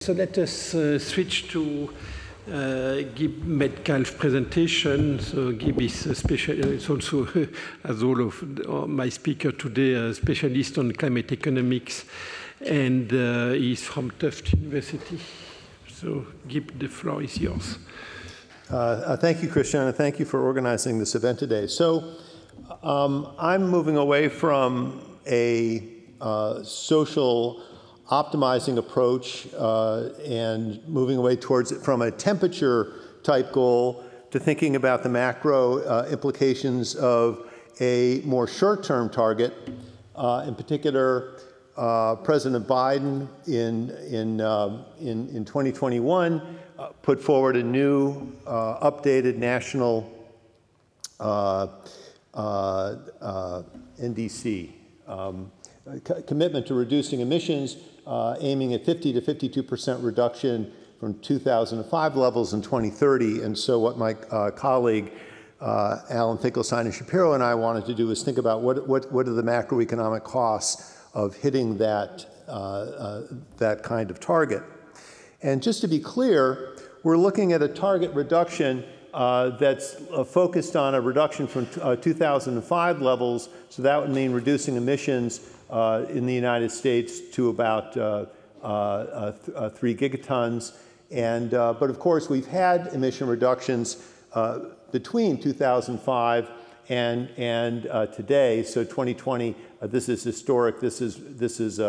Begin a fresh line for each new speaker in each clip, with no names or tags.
So let us switch to Gib Metcalf presentation. So Gib is is also, as all of my speakers today, a specialist on climate economics, and he's from Tufts University. So Gib, the floor is yours.
Thank you, Christian, and thank you for organizing this event today. So I'm moving away from a social optimizing approach and moving away towards from a temperature type goal to thinking about the macro implications of a more short-term target. In particular, President Biden in 2021 put forward a new updated national NDC, commitment to reducing emissions, aiming at 50 to 52% reduction from 2005 levels in 2030. And so what my colleague Alan Finkelstein and Shapiro and I wanted to do is think about what are the macroeconomic costs of hitting that, that kind of target. And just to be clear, we're looking at a target reduction that's focused on a reduction from 2005 levels. So that would mean reducing emissions in the United States to about 3 gigatons. And, but of course, we've had emission reductions between 2005 and today. So 2020, this is historic. This is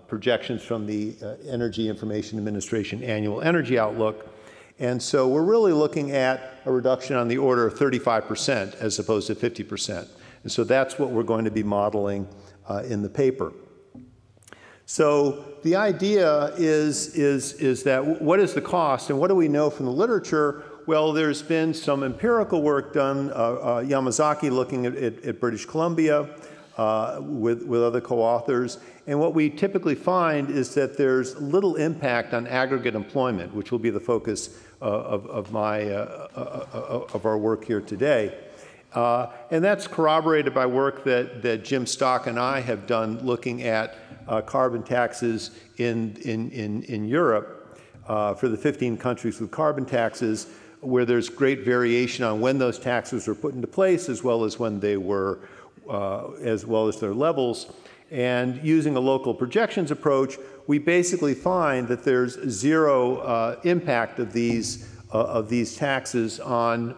projections from the Energy Information Administration Annual Energy Outlook. And so we're really looking at a reduction on the order of 35% as opposed to 50%. And so that's what we're going to be modeling in the paper. So the idea is that what is the cost and what do we know from the literature? Well, there's been some empirical work done, Yamazaki looking at British Columbia with other co-authors. And what we typically find is that there's little impact on aggregate employment, which will be the focus of our work here today. And that's corroborated by work that Jim Stock and I have done looking at carbon taxes in Europe for the 15 countries with carbon taxes, where there's great variation on when those taxes were put into place, as well as when they were, as well as their levels. And using a local projections approach, we basically find that there's zero impact of these taxes on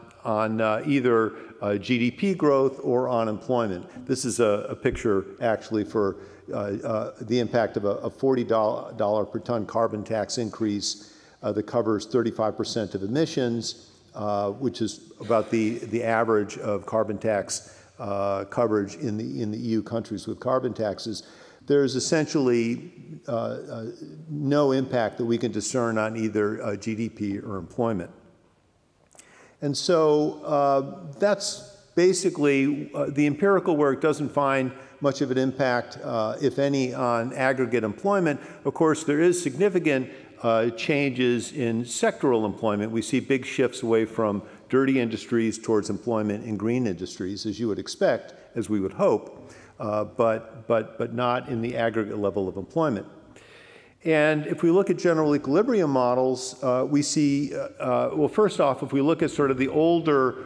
either GDP growth or on employment. This is a picture actually for the impact of a $40 per ton carbon tax increase that covers 35% of emissions, which is about the average of carbon tax coverage in the EU countries with carbon taxes. There's essentially no impact that we can discern on either GDP or employment. And so that's basically, the empirical work doesn't find much of an impact, if any, on aggregate employment. Of course, there is significant changes in sectoral employment. We see big shifts away from dirty industries towards employment in green industries, as you would expect, as we would hope, but not in the aggregate level of employment. And if we look at general equilibrium models, we see, well, first off, if we look at sort of the older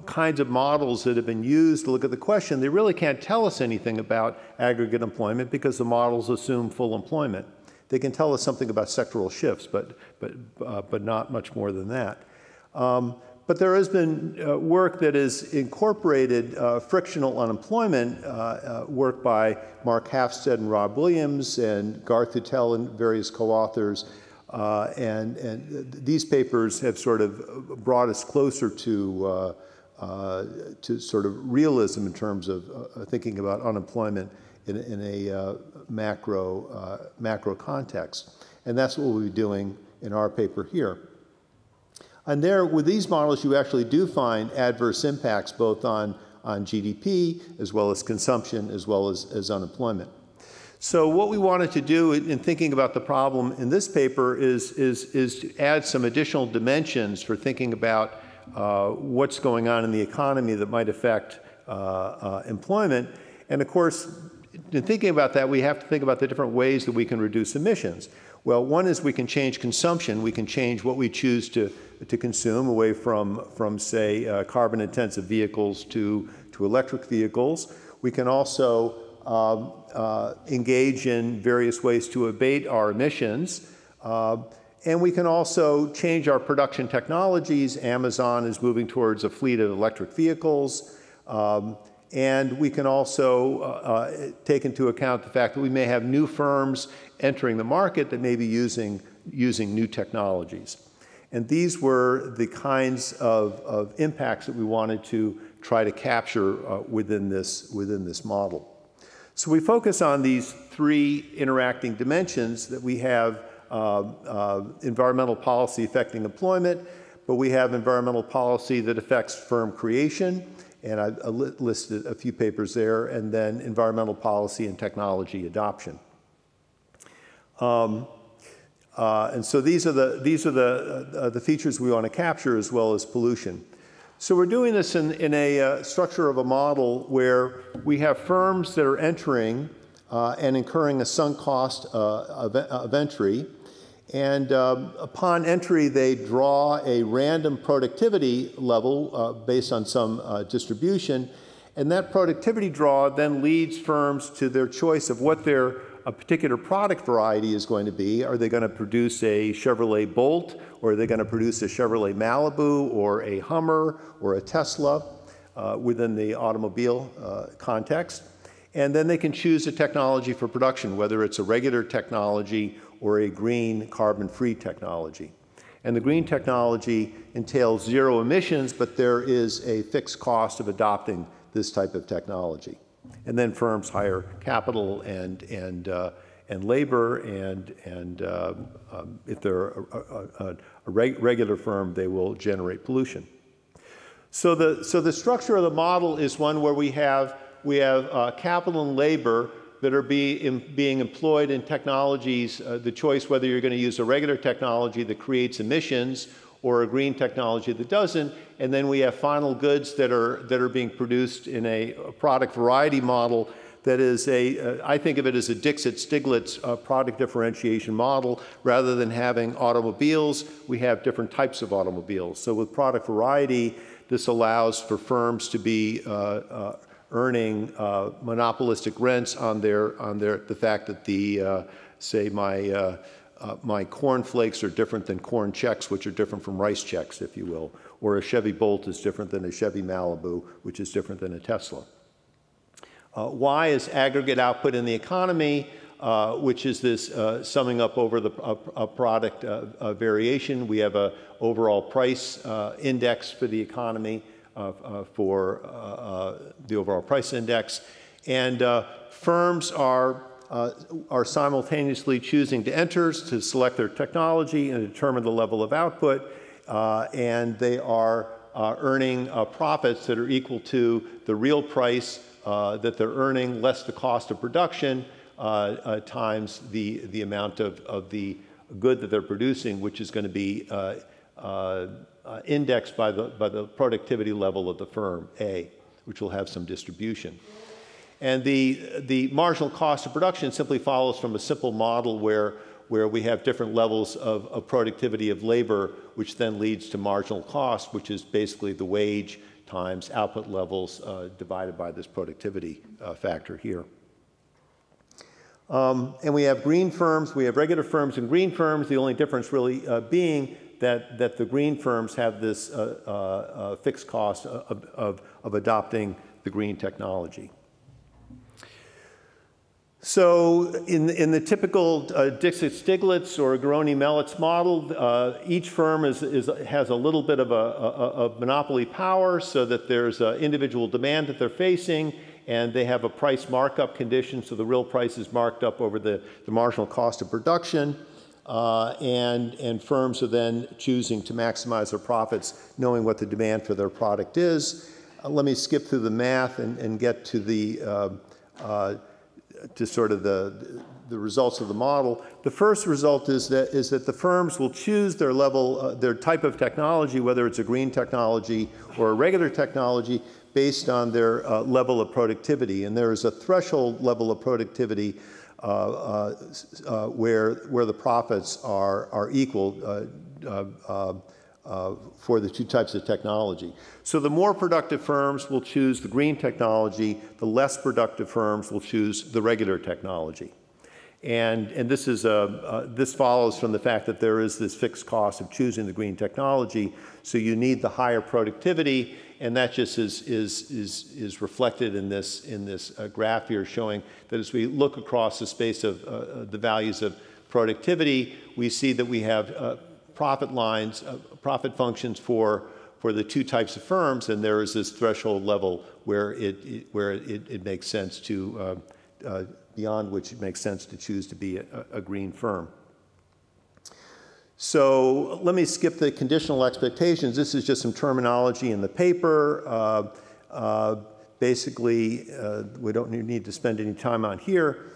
kinds of models that have been used to look at the question, they really can't tell us anything about aggregate employment because the models assume full employment. They can tell us something about sectoral shifts, but not much more than that. But there has been work that has incorporated frictional unemployment, work by Mark Hafstead and Rob Williams and Garth Hutel and various co-authors. And these papers have sort of brought us closer to sort of realism in terms of thinking about unemployment in a macro context. And that's what we'll be doing in our paper here. And there, with these models, you actually do find adverse impacts both on GDP, as well as consumption, as well as unemployment. So what we wanted to do in thinking about the problem in this paper is to add some additional dimensions for thinking about what's going on in the economy that might affect employment. And of course, in thinking about that, we have to think about the different ways that we can reduce emissions. Well, one is we can change consumption. We can change what we choose to consume away from say, carbon-intensive vehicles to electric vehicles. We can also engage in various ways to abate our emissions. And we can also change our production technologies. Amazon is moving towards a fleet of electric vehicles. And we can also take into account the fact that we may have new firms entering the market that may be using new technologies. And these were the kinds of impacts that we wanted to try to capture within this model. So we focus on these three interacting dimensions that we have: environmental policy affecting employment, but we have environmental policy that affects firm creation, and I listed a few papers there, and then environmental policy and technology adoption. And so these are the features we want to capture, as well as pollution. So we're doing this in a structure of a model where we have firms that are entering and incurring a sunk cost of entry. And upon entry, they draw a random productivity level based on some distribution. And that productivity draw then leads firms to their choice of what their particular product variety is going to be. Are they going to produce a Chevrolet Bolt, or are they going to produce a Chevrolet Malibu, or a Hummer, or a Tesla within the automobile context? And then they can choose a technology for production, whether it's a regular technology or a green carbon-free technology. And the green technology entails zero emissions, but there is a fixed cost of adopting this type of technology. And then firms hire capital and labor, and if they're a regular firm, they will generate pollution. So the structure of the model is one where we have capital and labor that are being employed in technologies, the choice whether you're going to use a regular technology that creates emissions or a green technology that doesn't. And then we have final goods that are being produced in a product variety model that is I think of it as a Dixit-Stiglitz product differentiation model. Rather than having automobiles, we have different types of automobiles. So with product variety, this allows for firms to be earning monopolistic rents on the fact that say my corn flakes are different than corn checks, which are different from rice checks, if you will, or a Chevy Bolt is different than a Chevy Malibu, which is different than a Tesla. Y is aggregate output in the economy, which is this summing up over a product variation. We have an overall price index for the economy, for the overall price index. And firms are simultaneously choosing to enter, to select their technology and determine the level of output, and they are earning profits that are equal to the real price that they're earning less the cost of production times the amount of the good that they're producing, which is going to be indexed by the productivity level of the firm, A, which will have some distribution. And the marginal cost of production simply follows from a simple model where we have different levels of productivity of labor, which then leads to marginal cost, which is basically the wage times output levels divided by this productivity factor here. And we have green firms, we have regular firms and green firms, the only difference really being that the green firms have this fixed cost of adopting the green technology. So in the typical Dixit-Stiglitz or Garoni-Melitz model, each firm has a little bit of monopoly power, so that there's individual demand that they're facing, and they have a price markup condition, so the real price is marked up over the marginal cost of production, and firms are then choosing to maximize their profits, knowing what the demand for their product is. Let me skip through the math and get to the to sort of the results of the model. The first result is that the firms will choose their level, their type of technology, whether it's a green technology or a regular technology, based on their level of productivity. And there is a threshold level of productivity where the profits are equal for the two types of technology. So the more productive firms will choose the green technology, the less productive firms will choose the regular technology. And this follows from the fact that there is this fixed cost of choosing the green technology. So you need the higher productivity, and that just is reflected in this graph here, showing that as we look across the space of the values of productivity, we see that we have profit lines, profit functions for the two types of firms, and there is this threshold level where it makes sense to beyond which it makes sense to choose to be a green firm. So let me skip the conditional expectations. This is just some terminology in the paper. Basically, we don't need to spend any time on here.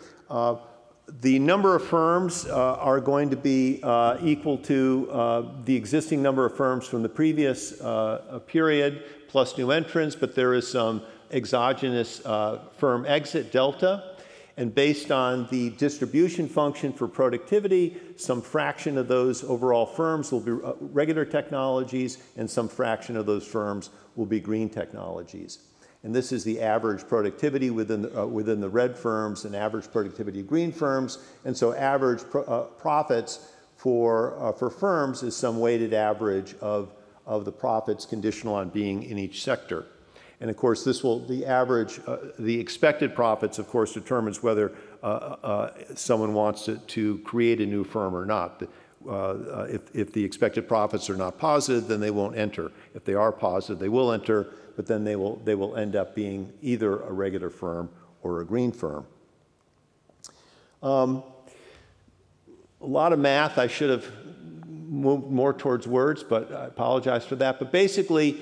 The number of firms are going to be equal to the existing number of firms from the previous period plus new entrants, but there is some exogenous firm exit delta. And based on the distribution function for productivity, some fraction of those overall firms will be regular technologies, and some fraction of those firms will be green technologies. And this is the average productivity within the red firms and average productivity of green firms. And so average profits for firms is some weighted average of the profits conditional on being in each sector. And of course, the expected profits, of course, determines whether someone wants to create a new firm or not. If the expected profits are not positive, then they won't enter. If they are positive, they will enter, but then they will end up being either a regular firm or a green firm. A lot of math. I should have moved more towards words, but I apologize for that. But basically,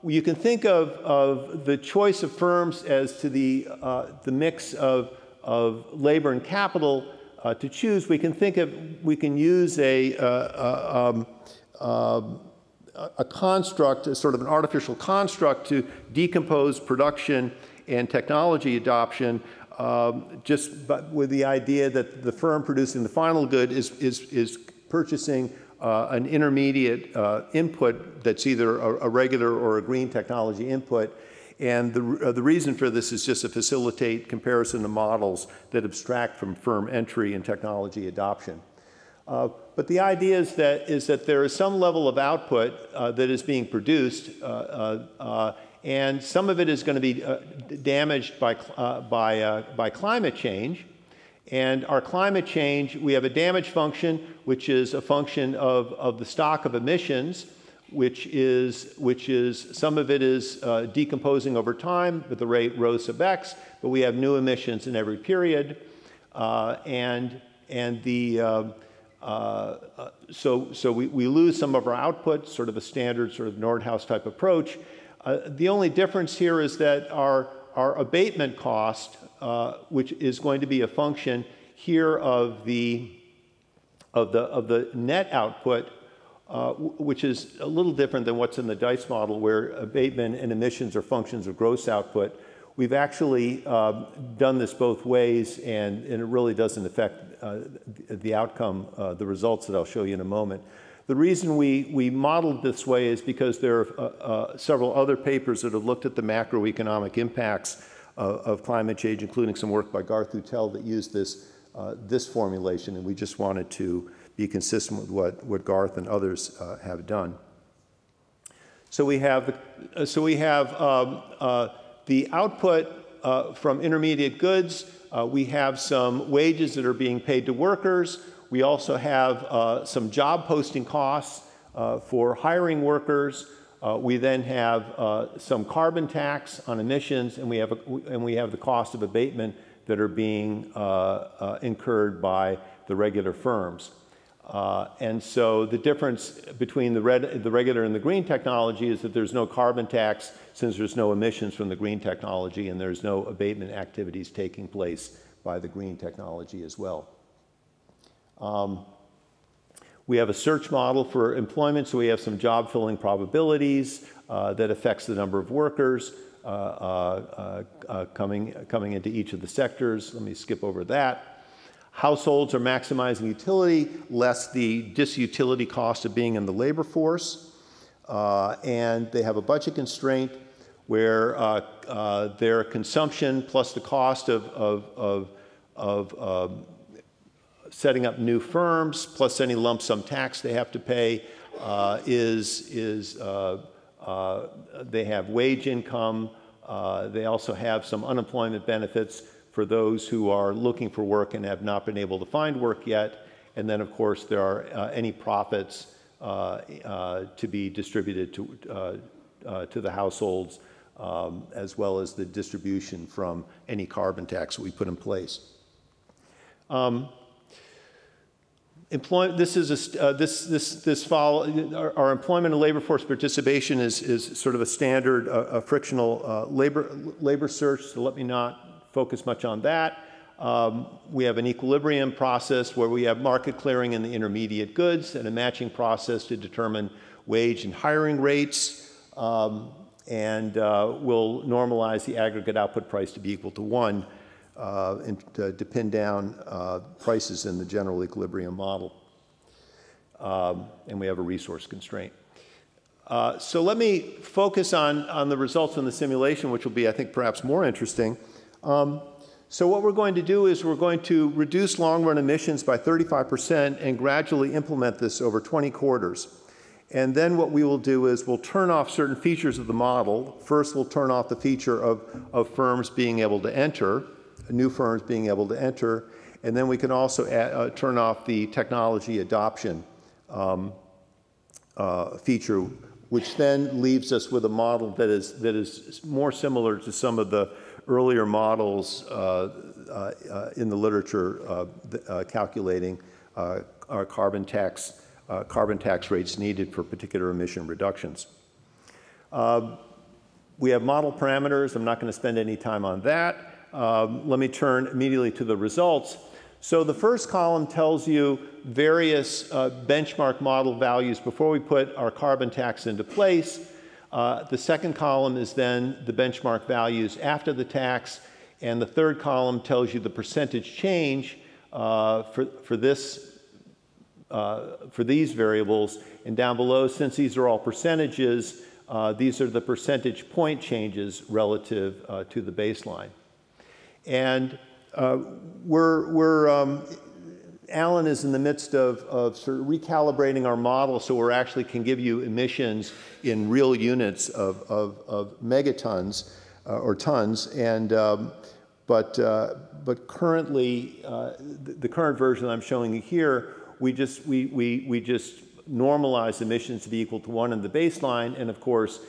you can think of the choice of firms as to the mix of labor and capital to choose. We can use a construct, a sort of an artificial construct to decompose production and technology adoption, with the idea that the firm producing the final good is purchasing an intermediate input that's either a regular or a green technology input. And the reason for this is just to facilitate comparison of models that abstract from firm entry and technology adoption. But the idea is that there is some level of output that is being produced, and some of it is going to be damaged by climate change. And our climate change, we have a damage function, which is a function of the stock of emissions, which is some of it is decomposing over time with the rate rho sub x, but we have new emissions in every period, so we lose some of our output, sort of a standard sort of Nordhaus type approach. The only difference here is that our abatement cost, which is going to be a function here of the net output, which is a little different than what's in the DICE model, where abatement and emissions are functions of gross output. We've actually done this both ways, and it really doesn't affect the outcome, the results that I'll show you in a moment. The reason we modeled this way is because there are several other papers that have looked at the macroeconomic impacts of climate change, including some work by Garth Utel that used this formulation, and we just wanted to be consistent with what Garth and others have done. So we have the output from intermediate goods. We have some wages that are being paid to workers. We also have some job posting costs for hiring workers. We then have some carbon tax on emissions, and we have the cost of abatement that are being incurred by the regular firms. And so the difference between the regular and the green technology is that there's no carbon tax, since there's no emissions from the green technology, and there's no abatement activities taking place by the green technology as well. We have a search model for employment, so we have some job filling probabilities that affects the number of workers coming into each of the sectors. Let me skip over that. Households are maximizing utility, less the disutility cost of being in the labor force. And they have a budget constraint where their consumption plus the cost of setting up new firms, plus any lump sum tax they have to pay, they have wage income. They also have some unemployment benefits for those who are looking for work and have not been able to find work yet. And then, of course, there are any profits to be distributed to the households, as well as the distribution from any carbon tax that we put in place. Our employment and labor force participation is sort of a standard frictional labor search, so let me not focus much on that. We have an equilibrium process where we have market clearing in the intermediate goods and a matching process to determine wage and hiring rates, and we'll normalize the aggregate output price to be equal to 1. To pin down prices in the general equilibrium model. And we have a resource constraint. So let me focus on the results in the simulation, which will be, I think, perhaps more interesting. So what we're going to do is we're going to reduce long-run emissions by 35% and gradually implement this over 20 quarters. And then what we will do is we'll turn off certain features of the model. First, we'll turn off the feature of firms being able to enter, new firms being able to enter, and then we can also turn off the technology adoption feature, which then leaves us with a model that is more similar to some of the earlier models in the literature calculating our carbon tax rates needed for particular emission reductions. We have model parameters. I'm not going to spend any time on that. Let me turn immediately to the results. So the first column tells you various benchmark model values before we put our carbon tax into place. The second column is then the benchmark values after the tax, and the third column tells you the percentage change for these variables. And down below, since these are all percentages, these are the percentage point changes relative to the baseline. And Alan is in the midst of sort of recalibrating our model so we actually can give you emissions in real units of megatons or tons. And but currently, the current version I'm showing you here, we just normalize emissions to be equal to 1 in the baseline, and of course,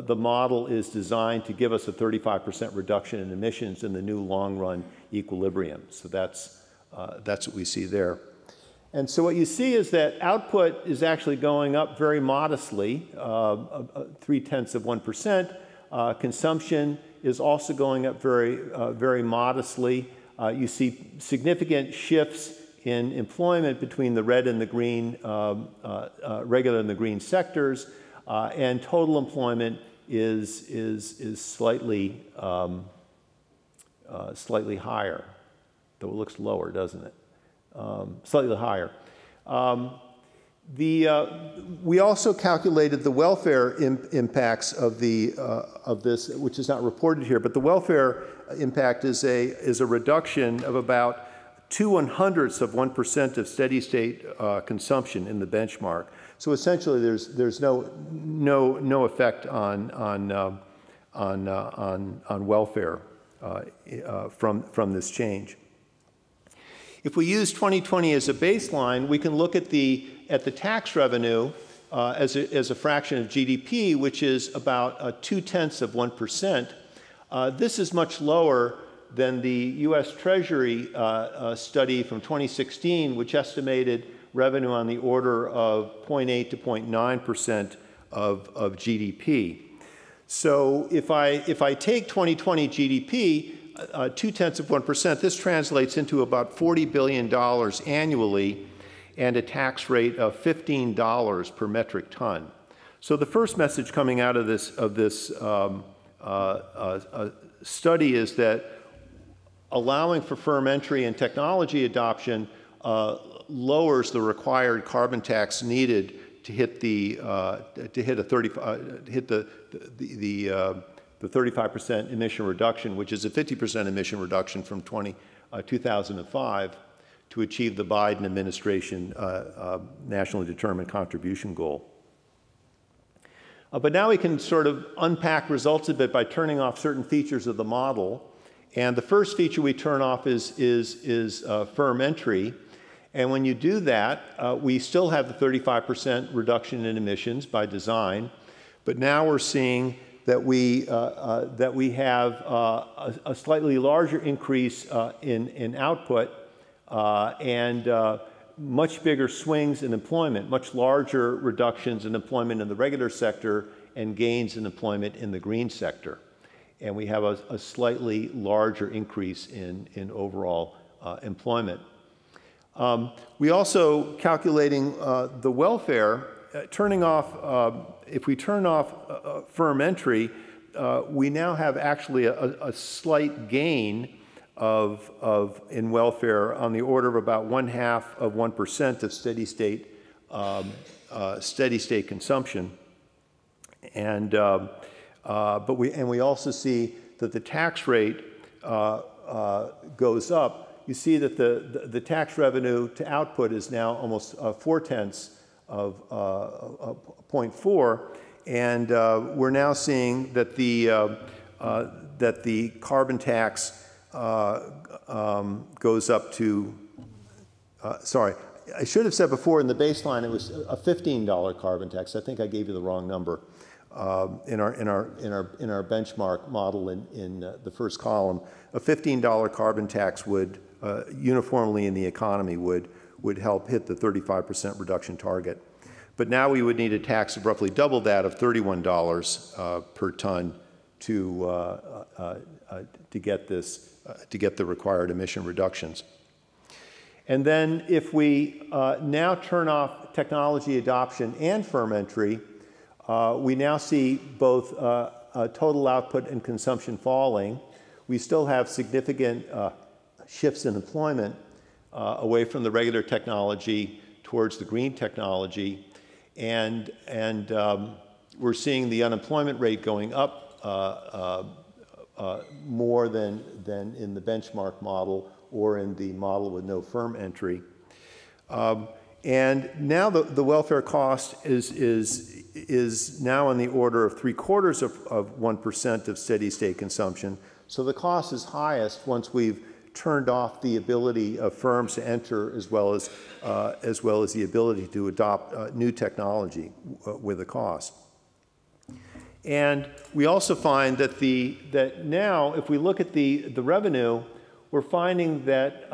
the model is designed to give us a 35% reduction in emissions in the new long-run equilibrium. So that's what we see there. And so what you see is that output is actually going up very modestly, 0.3%. Consumption is also going up very modestly. You see significant shifts in employment between the red and the green, regular and the green sectors. And total employment is slightly higher, though it looks lower, doesn't it? Slightly higher. We also calculated the welfare impacts of this, which is not reported here, but the welfare impact is a reduction of about 0.02% of steady state consumption in the benchmark. So essentially, there's no effect on welfare from this change. If we use 2020 as a baseline, we can look at the tax revenue as a fraction of GDP, which is about 0.2%. This is much lower than the U.S. Treasury study from 2016, which estimated revenue on the order of 0.8 to 0.9% of GDP. So if I take 2020 GDP, 0.2%, this translates into about $40 billion annually. and a tax rate of $15 per metric ton. So the first message coming out of this study is that allowing for firm entry and technology adoption lowers the required carbon tax needed to hit the 35% emission reduction, which is a 50% emission reduction from 2005, to achieve the Biden administration nationally determined contribution goal. But now we can sort of unpack results a bit by turning off certain features of the model. And the first feature we turn off is firm entry. And when you do that, we still have the 35% reduction in emissions by design. But now we're seeing that we have a slightly larger increase in output and much bigger swings in employment, much larger reductions in employment in the regular sector and gains in employment in the green sector. And we have a slightly larger increase in overall employment. We also, calculating the welfare, turning off, if we turn off firm entry, we now have actually a slight gain in welfare on the order of about 0.5% of steady state consumption, and we also see that the tax rate goes up. You see that the tax revenue to output is now almost 0.4 of 0.4, and we're now seeing that the carbon tax goes up to, sorry, I should have said before in the baseline it was a $15 carbon tax. I think I gave you the wrong number in our benchmark model in the first column. A $15 carbon tax would uniformly in the economy would help hit the 35% reduction target. But now we would need a tax of roughly double that of $31 per ton to get this. To get the required emission reductions. And then if we now turn off technology adoption and firm entry, we now see both total output and consumption falling. We still have significant shifts in employment away from the regular technology towards the green technology. And we're seeing the unemployment rate going up more than in the benchmark model or in the model with no firm entry. And now the welfare cost is now in the order of 0.75 of 1% of steady state consumption. So the cost is highest once we've turned off the ability of firms to enter as well as the ability to adopt new technology with a cost. And we also find that now, if we look at the revenue, we're finding that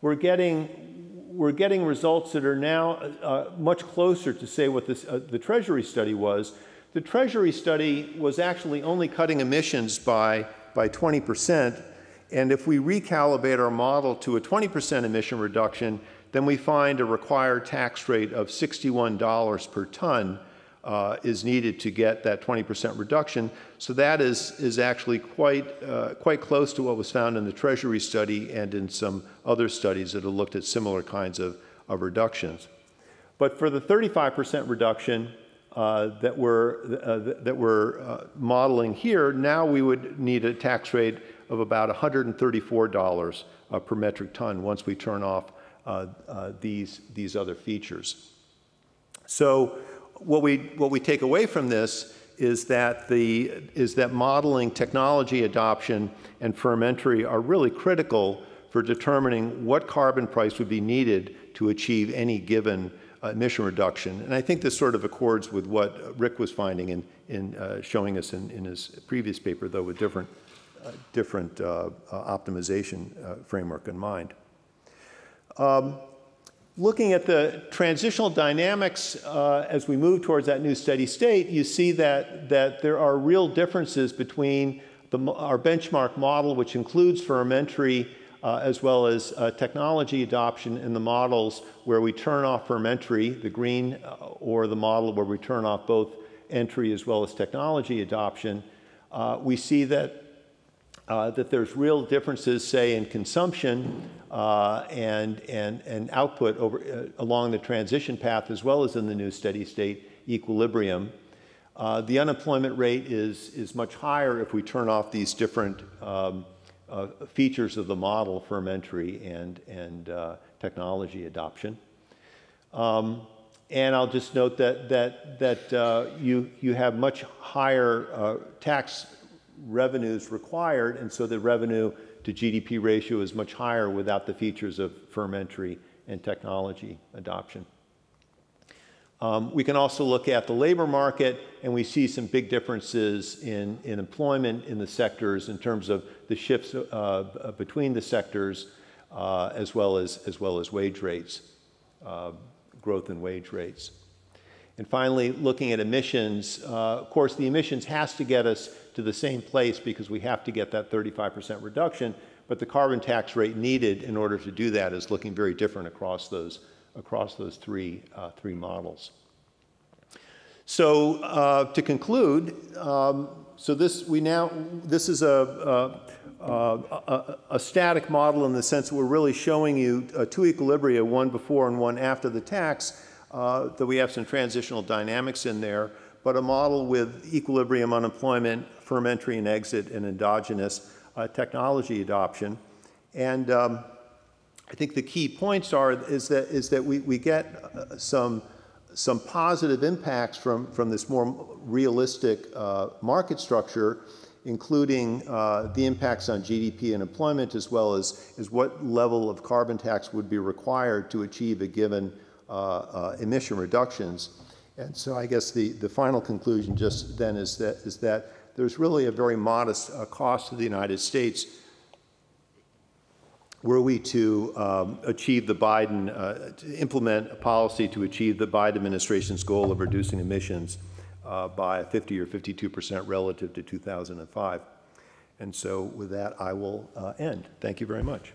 we're getting results that are now much closer to say what the Treasury study was. The Treasury study was actually only cutting emissions by 20%, and if we recalibrate our model to a 20% emission reduction, then we find a required tax rate of $61 per ton. Is needed to get that 20% reduction. So that is actually quite close to what was found in the Treasury study and in some other studies that have looked at similar kinds of reductions. But for the 35% reduction that we're modeling here, now we would need a tax rate of about $134 per metric ton once we turn off these other features. So what we take away from this is that modeling technology adoption and firm entry are really critical for determining what carbon price would be needed to achieve any given emission reduction. And I think this sort of accords with what Rick was finding in showing us in his previous paper, though with different optimization framework in mind. Looking at the transitional dynamics as we move towards that new steady state, you see that there are real differences between our benchmark model, which includes firm entry as well as technology adoption in the models where we turn off firm entry, the green, or the model where we turn off both entry as well as technology adoption. We see that there's real differences, say, in consumption and output along the transition path, as well as in the new steady state equilibrium. The unemployment rate is much higher if we turn off these different features of the model, firm entry and technology adoption. And I'll just note that you have much higher tax revenues required, and so the revenue to GDP ratio is much higher without the features of firm entry and technology adoption. We can also look at the labor market, and we see some big differences in employment in the sectors in terms of the shifts between the sectors, as well as wage rates, growth in wage rates. And finally, looking at emissions, of course, the emissions has to get us to the same place because we have to get that 35% reduction, but the carbon tax rate needed in order to do that is looking very different across those three models. So to conclude, this is a static model in the sense that we're really showing you two equilibria, one before and one after the tax, that we have some transitional dynamics in there, but a model with equilibrium, unemployment, firm entry and exit, and endogenous technology adoption. And I think the key points is that we get some positive impacts from this more realistic market structure, including the impacts on GDP and employment, as well as what level of carbon tax would be required to achieve a given emission reductions. And so I guess the final conclusion just then is that there's really a very modest cost to the United States were we to achieve the Biden, to implement a policy to achieve the Biden administration's goal of reducing emissions by 50 or 52% relative to 2005. And so with that, I will end. Thank you very much.